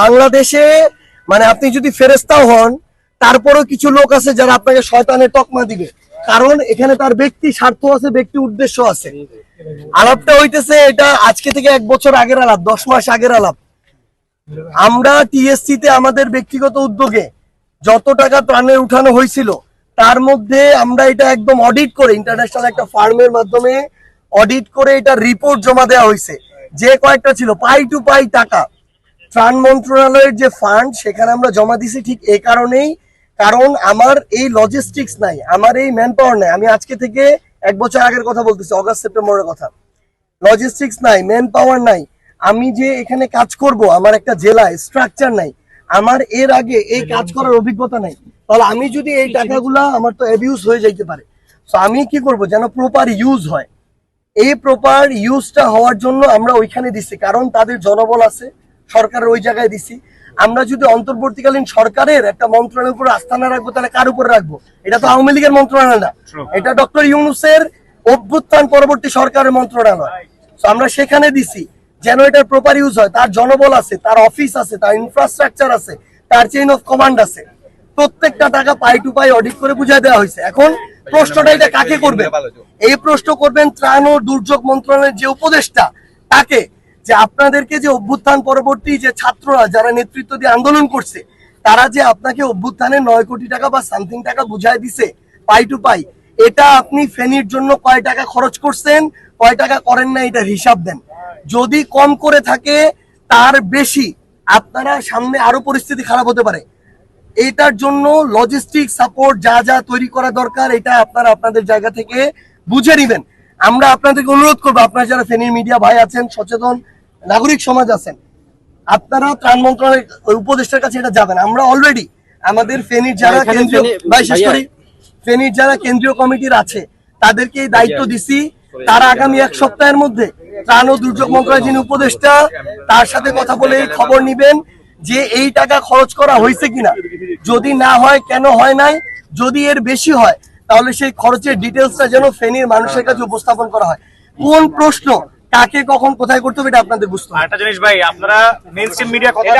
বাংলাদেশে মানে আপনি যদি ফেরেস্তাও হন তারপরেও কিছু লোক আছে যারা আপনাকে শয়তানের তকমা দিবে, কারণ এখানে তার ব্যক্তি স্বার্থ আছে, ব্যক্তি উদ্দেশ্য আছে। আলাপটা হইতেছে এটা আজকে থেকে 1 বছর আগের আলাপ, 10 মাস আগের আলাপ। আমরা টিএসসি তে আমাদের ব্যক্তিগত উদ্যোগে যত টাকা ত্রাণে উঠানো হয়েছিল তার মধ্যে আমরা এটা একদম অডিট করে ইন্টারন্যাশনাল একটা ফার্মের মাধ্যমে অডিট করে এটা রিপোর্ট জমা দেওয়া হয়েছে। যে কয়েকটা ছিল পাই টু পাই টাকা ত্রাণ মন্ত্রণালয়ের যে ফান্ড সেখানে আমরা জমা দিছি, ঠিক এই কারণেই, কারণ আমার এই লজিস্টিক্স নাই, আমার এই ম্যান পাওয়ার নাই। আমি আজকে থেকে 1 বছর আগের কথা বলতেছি, অগাস্ট সেপ্টেম্বরের কথা। লজিস্টিক্স নাই, ম্যান পাওয়ার নাই, আমি যে এখানে কাজ করব আমার একটা জেলায় স্ট্রাকচার নাই, আমার এর আগে এই কাজ করার অভিজ্ঞতা নাই, তাহলে আমি যদি এই টাকাগুলা আমার তো অ্যাবিউজ হয়ে যাইতে পারে। তো আমি কি করব যেন প্রপার ইউজ হয়। এই প্রপার ইউজটা হওয়ার জন্য আমরা ওইখানে দিছি, কারণ তাদের জনবল আছে, সরকারের ওই জায়গায় দিছি। আমরা যদি অন্তর্বর্তীকালীন সরকারের একটা মন্ত্রণালয়ের উপর আস্থা না রাখবো তাহলে কার উপর রাখবো? এটা তো আওয়ামী লীগের মন্ত্রণালয় না, এটা ডক্টর ইউনূসের অভ্যুত্থান পরবর্তী সরকারের মন্ত্রণালয়। তো আমরা সেখানে দিছি যেন এটার প্রপার ইউজ হয়। তার জনবল আছে, তার অফিস আছে, তার ইনফ্রাস্ট্রাকচার আছে, তার চেইন অফ কমান্ড আছে। প্রত্যেকটা টাকা পাই টু পাই অডিট করে বুঝাই দেওয়া হয়েছে। এখন প্রশ্নটা এটা কাকে করবে? এই প্রশ্ন করবেন ত্রাণ ও দুর্যোগ মন্ত্রণালয়ের যে উপদেষ্টা তাকে, যে আপনাদেরকে যে অভ্যুত্থান পরবর্তী যে ছাত্ররা যারা নেতৃত্ব দিয়ে আন্দোলন করছে তারা যে আপনাকে অভ্যুত্থানে 9 কোটি টাকা বা সামথিং টাকা বুঝাই দিছে পাই টু পাই, এটা আপনি ফেনীর জন্য কয় টাকা খরচ করছেন, কয় টাকা করেন না, এটার হিসাব দেন। যদি কম করে থাকে তার বেশি, আপনারা সামনে আরো পরিস্থিতি খারাপ হতে পারে। এইটার জন্য লজিস্টিক সাপোর্ট যা যা তৈরি করা দরকার এটা আপনারা আপনাদের জায়গা থেকে বুঝে নেবেন। আমরা আপনাদেরকে অনুরোধ করবো, আপনারা যারা ফেনীর মিডিয়া ভাই আছেন, সচেতন নাগরিক সমাজ আছেন, আপনারা ত্রাণ মন্ত্রণালয়ের উপদেষ্টার কাছে এটা যাবেন। আমরা অলরেডি আমাদের ফেনীর যারা কেন্দ্রীয় ফেনীর যারা কেন্দ্রীয় কমিটির আছে তাদেরকে এই দায়িত্ব দিছি। তারা আগামী 1 সপ্তাহের মধ্যে ত্রাণ ও দুর্যোগ মন্ত্রণালয়ের যিনি উপদেষ্টা তার সাথে কথা বলে খবর নিবেন যে এই টাকা খরচ করা হয়েছে কিনা, যদি না হয় কেন হয় নাই, যদি এর বেশি হয় তাহলে সেই খরচের ডিটেলসটা যেন ফেনীর মানুষের কাছে উপস্থাপন করা হয়। কোন প্রশ্ন কাকে কখন কোথায় করতে হবে এটা আপনাদের বুঝতে হবে। একটা জিনিস ভাই, আপনারা মেইনস্ট্রিম মিডিয়া কথা